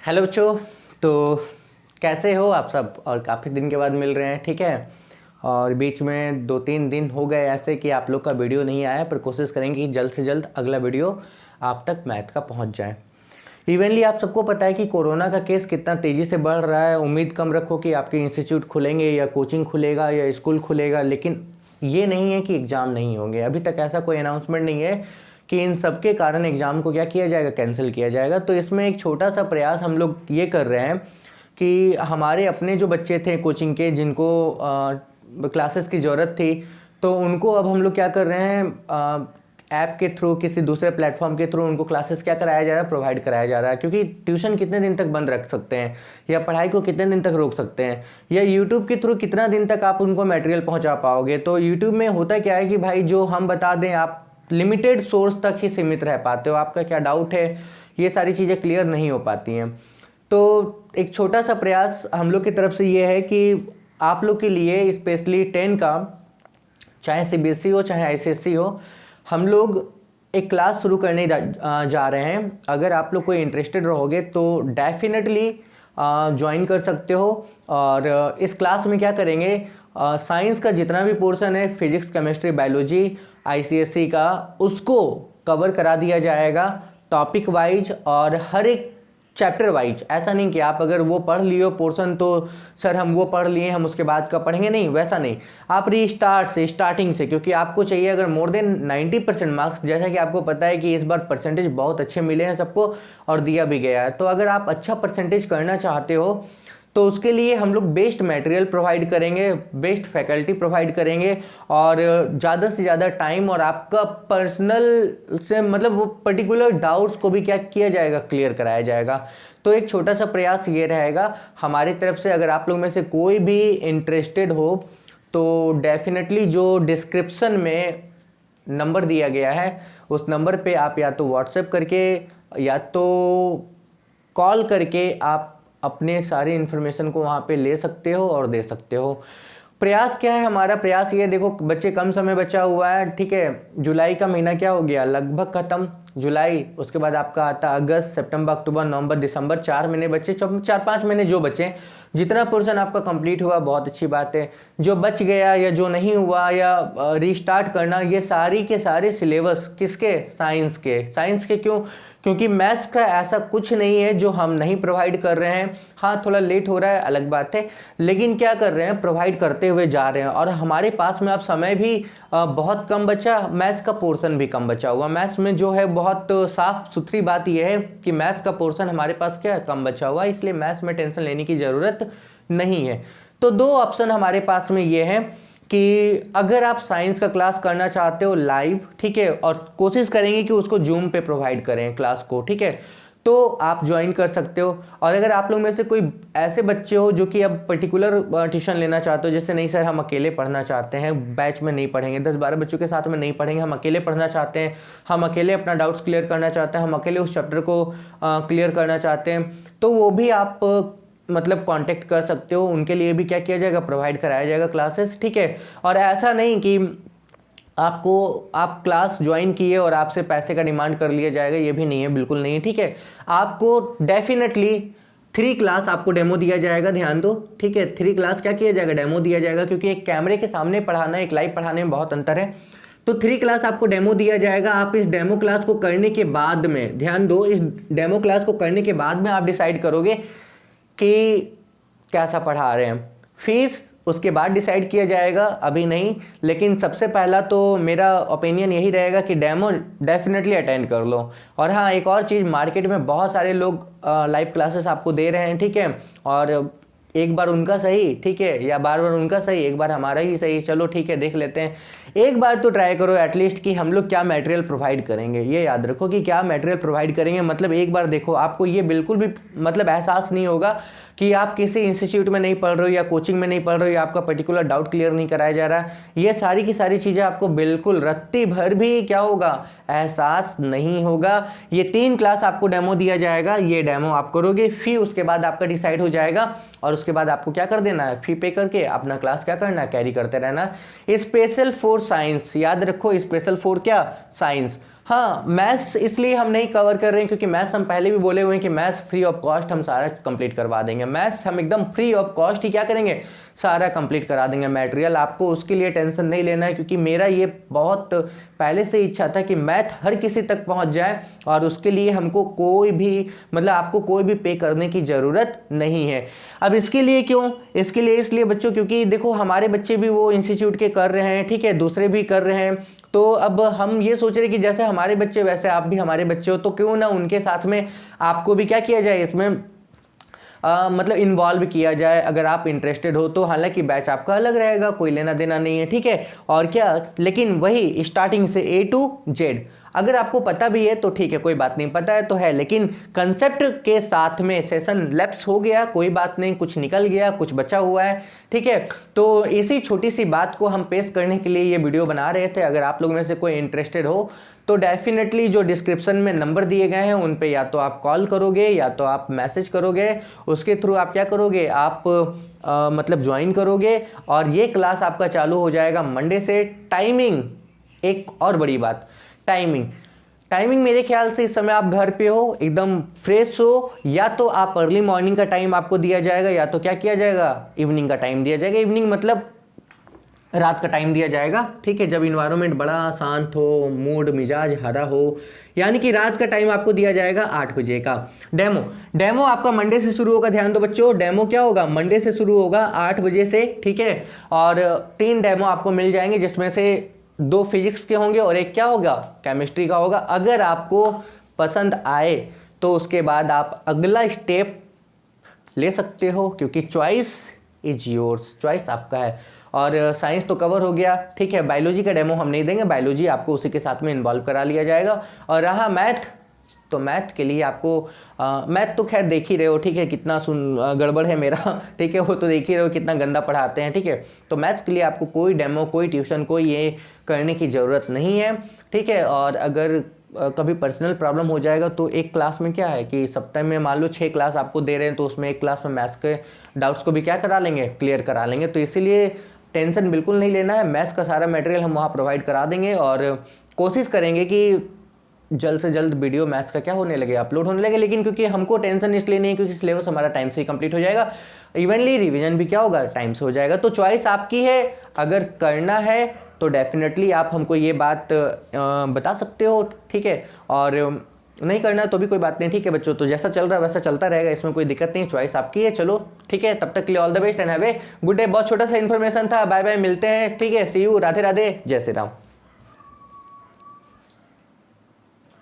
Hello बच्चों। तो कैसे हो आप सब? और काफ़ी दिन के बाद मिल रहे हैं, ठीक है। और बीच में 2-3 दिन हो गए ऐसे कि आप लोग का वीडियो नहीं आया, पर कोशिश करेंगे कि जल्द से जल्द अगला वीडियो आप तक मैथ का पहुंच जाए। इवनली आप सबको पता है कि कोरोना का केस कितना तेज़ी से बढ़ रहा है। उम्मीद कम रखो कि आपके इंस्टीट्यूट खुलेंगे या कोचिंग खुलेगा या स्कूल खुलेगा, लेकिन ये नहीं है कि एग्ज़ाम नहीं होंगे। अभी तक ऐसा कोई अनाउंसमेंट नहीं है कि इन सब के कारण एग्ज़ाम को क्या किया जाएगा, कैंसिल किया जाएगा। तो इसमें एक छोटा सा प्रयास हम लोग ये कर रहे हैं कि हमारे अपने जो बच्चे थे कोचिंग के, जिनको क्लासेस की ज़रूरत थी, तो उनको अब हम लोग क्या कर रहे हैं, ऐप के थ्रू, किसी दूसरे प्लेटफॉर्म के थ्रू उनको क्लासेस क्या कराया जा रहा है, प्रोवाइड कराया जा रहा है। क्योंकि ट्यूशन कितने दिन तक बंद रख सकते हैं, या पढ़ाई को कितने दिन तक रोक सकते हैं, या यूट्यूब के थ्रू कितना दिन तक आप उनको मटेरियल पहुंचा पाओगे। तो यूट्यूब में होता क्या है कि भाई जो हम बता दें, आप लिमिटेड सोर्स तक ही सीमित रह पाते हो। आपका क्या डाउट है, ये सारी चीज़ें क्लियर नहीं हो पाती हैं। तो एक छोटा सा प्रयास हम लोग की तरफ से ये है कि आप लोग के लिए स्पेशली 10 का, चाहे सीबीएसई हो चाहे आईसीएसई हो, हम लोग एक क्लास शुरू करने जा रहे हैं। अगर आप लोग कोई इंटरेस्टेड रहोगे तो डेफिनेटली ज्वाइन कर सकते हो। और इस क्लास में क्या करेंगे, साइंस का जितना भी पोर्शन है, फिजिक्स, केमिस्ट्री, बायोलॉजी, आईसीएसई का, उसको कवर करा दिया जाएगा टॉपिक वाइज और हर एक चैप्टर वाइज। ऐसा नहीं कि आप अगर वो पढ़ लियो पोर्शन तो सर हम वो पढ़ लिए, हम उसके बाद का पढ़ेंगे, नहीं, वैसा नहीं। आप रीस्टार्ट से, स्टार्टिंग से, क्योंकि आपको चाहिए अगर मोर देन 90% मार्क्स, जैसा कि आपको पता है कि इस बार परसेंटेज बहुत अच्छे मिले हैं सबको और दिया भी गया है। तो अगर आप अच्छा परसेंटेज करना चाहते हो तो उसके लिए हम लोग बेस्ट मटेरियल प्रोवाइड करेंगे, बेस्ट फैकल्टी प्रोवाइड करेंगे, और ज़्यादा से ज़्यादा टाइम, और आपका पर्सनल से मतलब वो पर्टिकुलर डाउट्स को भी क्या किया जाएगा, क्लियर कराया जाएगा। तो एक छोटा सा प्रयास ये रहेगा हमारी तरफ से। अगर आप लोग में से कोई भी इंटरेस्टेड हो तो डेफिनेटली जो डिस्क्रिप्शन में नंबर दिया गया है उस नंबर पे आप या तो व्हाट्सएप करके या तो कॉल करके आप अपने सारी इन्फॉर्मेशन को वहाँ पे ले सकते हो और दे सकते हो। प्रयास क्या है हमारा? प्रयास ये देखो, बच्चे कम समय बचा हुआ है, ठीक है। जुलाई का महीना क्या हो गया, लगभग खत्म। जुलाई, उसके बाद आपका आता अगस्त, सितंबर, अक्टूबर, नवंबर, दिसंबर, 4 महीने बचे, 4-5 महीने जो बचे। जितना पोर्शन आपका कंप्लीट हुआ बहुत अच्छी बात है। जो बच गया या जो नहीं हुआ या रीस्टार्ट करना, ये सारी के सारे सिलेबस किसके, साइंस के। साइंस के क्यों? क्योंकि मैथ्स का ऐसा कुछ नहीं है जो हम नहीं प्रोवाइड कर रहे हैं। हाँ, थोड़ा लेट हो रहा है, अलग बात है, लेकिन क्या कर रहे हैं, प्रोवाइड करते हुए जा रहे हैं। और हमारे पास में अब समय भी बहुत कम बचा, मैथ्स का पोर्शन भी कम बचा हुआ। मैथ्स में जो है बहुत साफ सुथरी बात यह है कि मैथ्स का पोर्शन हमारे पास क्या है, कम बचा हुआ, इसलिए मैथ्स में टेंशन लेने की ज़रूरत नहीं है। तो 2 ऑप्शन हमारे पास में ये है कि अगर आप साइंस का क्लास करना चाहते हो लाइव, ठीक है, और कोशिश करेंगे कि उसको जूम पे प्रोवाइड करें क्लास को, ठीक है, तो आप ज्वाइन कर सकते हो। और अगर आप लोग में से कोई ऐसे बच्चे हो जो कि अब पर्टिकुलर ट्यूशन लेना चाहते हो, जैसे नहीं सर हम अकेले पढ़ना चाहते हैं, बैच में नहीं पढ़ेंगे, 10-12 बच्चों के साथ में नहीं पढ़ेंगे, हम अकेले पढ़ना चाहते हैं, हम अकेले अपना डाउट्स क्लियर करना चाहते हैं, हम अकेले उस चैप्टर को क्लियर करना चाहते हैं, तो वो भी आप मतलब कांटेक्ट कर सकते हो। उनके लिए भी क्या किया जाएगा, प्रोवाइड कराया जाएगा क्लासेस, ठीक है। और ऐसा नहीं कि आप क्लास ज्वाइन किए और आपसे पैसे का डिमांड कर लिया जाएगा, ये भी नहीं है, बिल्कुल नहीं है, ठीक है। आपको डेफिनेटली 3 क्लास आपको डेमो दिया जाएगा, ध्यान दो, ठीक है। 3 क्लास क्या किया जाएगा, डेमो दिया जाएगा, क्योंकि एक कैमरे के सामने पढ़ाना एक लाइव पढ़ाने में बहुत अंतर है। तो 3 क्लास आपको डेमो दिया जाएगा। आप इस डेमो क्लास को करने के बाद में, ध्यान दो, इस डेमो क्लास को करने के बाद में आप डिसाइड करोगे कि कैसा पढ़ा रहे हैं। फीस उसके बाद डिसाइड किया जाएगा, अभी नहीं। लेकिन सबसे पहला तो मेरा ओपिनियन यही रहेगा कि डेमो डेफिनेटली अटेंड कर लो। और हाँ, एक और चीज़, मार्केट में बहुत सारे लोग लाइव क्लासेस आपको दे रहे हैं, ठीक है, और एक बार उनका सही, ठीक है, या बार बार उनका सही, एक बार हमारा ही सही, चलो ठीक है देख लेते हैं। एक बार तो ट्राई करो एटलीस्ट कि हम लोग क्या मटेरियल प्रोवाइड करेंगे। ये याद रखो कि क्या मटेरियल प्रोवाइड करेंगे, मतलब एक बार देखो, आपको ये बिल्कुल भी मतलब एहसास नहीं होगा कि आप किसी इंस्टीट्यूट में नहीं पढ़ रहे हो या कोचिंग में नहीं पढ़ रहे हो या आपका पर्टिकुलर डाउट क्लियर नहीं कराया जा रहा। ये सारी की सारी चीज़ें आपको बिल्कुल रत्ती भर भी क्या होगा, एहसास नहीं होगा। ये 3 क्लास आपको डेमो दिया जाएगा, ये डेमो आप करोगे, फिर उसके बाद आपका डिसाइड हो जाएगा, और उसके बाद आपको क्या कर देना है, फी पे करके अपना क्लास क्या करना है, कैरी करते रहना। स्पेशल फॉर साइंस, याद रखो, स्पेशल फॉर क्या, साइंस। हाँ, मैथ्स इसलिए हम नहीं कवर कर रहे हैं क्योंकि मैथ्स हम पहले भी बोले हुए हैं कि मैथ्स फ्री ऑफ कॉस्ट हम सारा कंप्लीट करवा देंगे। मैथ्स हम एकदम फ्री ऑफ कॉस्ट ही क्या करेंगे, सारा कंप्लीट करा देंगे मटेरियल। आपको उसके लिए टेंशन नहीं लेना है क्योंकि मेरा ये बहुत पहले से इच्छा था कि मैथ हर किसी तक पहुंच जाए और उसके लिए हमको कोई भी मतलब आपको कोई भी पे करने की ज़रूरत नहीं है। अब इसके लिए क्यों, इसके लिए इसलिए बच्चों क्योंकि देखो हमारे बच्चे भी वो इंस्टीट्यूट के कर रहे हैं, ठीक है, दूसरे भी कर रहे हैं। तो अब हम ये सोच रहे हैं कि जैसे हमारे बच्चे वैसे आप भी हमारे बच्चे हो, तो क्यों ना उनके साथ में आपको भी क्या किया जाए, इसमें मतलब इन्वॉल्व किया जाए अगर आप इंटरेस्टेड हो तो। हालांकि बैच आपका अलग रहेगा, कोई लेना देना नहीं है, ठीक है। और क्या, लेकिन वही स्टार्टिंग से A to Z अगर आपको पता भी है तो ठीक है, कोई बात नहीं, पता है तो है, लेकिन कंसेप्ट के साथ में सेशन लैप्स हो गया, कोई बात नहीं, कुछ निकल गया, कुछ बचा हुआ है, ठीक है। तो इसी छोटी सी बात को हम पेश करने के लिए ये वीडियो बना रहे थे। अगर आप लोग में से कोई इंटरेस्टेड हो तो डेफिनेटली जो डिस्क्रिप्शन में नंबर दिए गए हैं उन पे या तो आप कॉल करोगे या तो आप मैसेज करोगे, उसके थ्रू आप क्या करोगे, आप मतलब ज्वाइन करोगे और ये क्लास आपका चालू हो जाएगा मंडे से। टाइमिंग, एक और बड़ी बात, टाइमिंग मेरे ख्याल से इस समय आप घर पे हो, एकदम फ्रेश हो, या तो आप अर्ली मॉर्निंग का टाइम आपको दिया जाएगा या तो क्या किया जाएगा, इवनिंग का टाइम दिया जाएगा। इवनिंग मतलब रात का टाइम दिया जाएगा, ठीक है, जब इन्वायरमेंट बड़ा शांत हो, मूड मिजाज हरा हो, यानी कि रात का टाइम आपको दिया जाएगा 8 बजे का। डेमो आपका मंडे से शुरू होगा, ध्यान दो बच्चों, डेमो क्या होगा, मंडे से शुरू होगा 8 बजे से, ठीक है। और 3 डेमो आपको मिल जाएंगे जिसमें से 2 फिजिक्स के होंगे और 1 क्या होगा, केमिस्ट्री का होगा। अगर आपको पसंद आए तो उसके बाद आप अगला स्टेप ले सकते हो क्योंकि चॉइस इज योर्स, चॉइस आपका है। और साइंस तो कवर हो गया, ठीक है। बायोलॉजी का डेमो हम नहीं देंगे, बायोलॉजी आपको उसी के साथ में इन्वॉल्व करा लिया जाएगा। और रहा मैथ, तो मैथ के लिए आपको मैथ तो खैर देख ही रहे हो, ठीक है, कितना गड़बड़ है मेरा, ठीक है, वो तो देख ही रहे हो कितना गंदा पढ़ाते हैं, ठीक है। तो मैथ्स के लिए आपको कोई डेमो, कोई ट्यूशन, कोई ये करने की ज़रूरत नहीं है, ठीक है। और अगर कभी पर्सनल प्रॉब्लम हो जाएगा तो एक क्लास में क्या है कि सप्ताह में मान लो 6 क्लास आपको दे रहे हैं तो उसमें एक क्लास में मैथ्स के डाउट्स को भी क्या करा लेंगे, क्लियर करा लेंगे। तो इसीलिए टेंशन बिल्कुल नहीं लेना है, मैथ्स का सारा मटेरियल हम वहाँ प्रोवाइड करा देंगे और कोशिश करेंगे कि जल्द से जल्द वीडियो मैथ्स का क्या होने लगे, अपलोड होने लगे। लेकिन क्योंकि हमको टेंशन इसलिए नहीं है क्योंकि सिलेबस हमारा टाइम से ही कंप्लीट हो जाएगा, इवनली रिवीजन भी क्या होगा, टाइम से हो जाएगा। तो चॉइस आपकी है, अगर करना है तो डेफिनेटली आप हमको ये बात बता सकते हो, ठीक है। और नहीं करना तो भी कोई बात नहीं, ठीक है बच्चों। तो जैसा चल रहा है वैसा चलता रहेगा, इसमें कोई दिक्कत नहीं, चॉइस आपकी है। चलो ठीक है, तब तक के लिए all the best and have a good day. बहुत छोटा सा इन्फॉर्मेशन था, बाय बाय, मिलते हैं, ठीक है, सी यू, राधे राधे, जय श्री राम।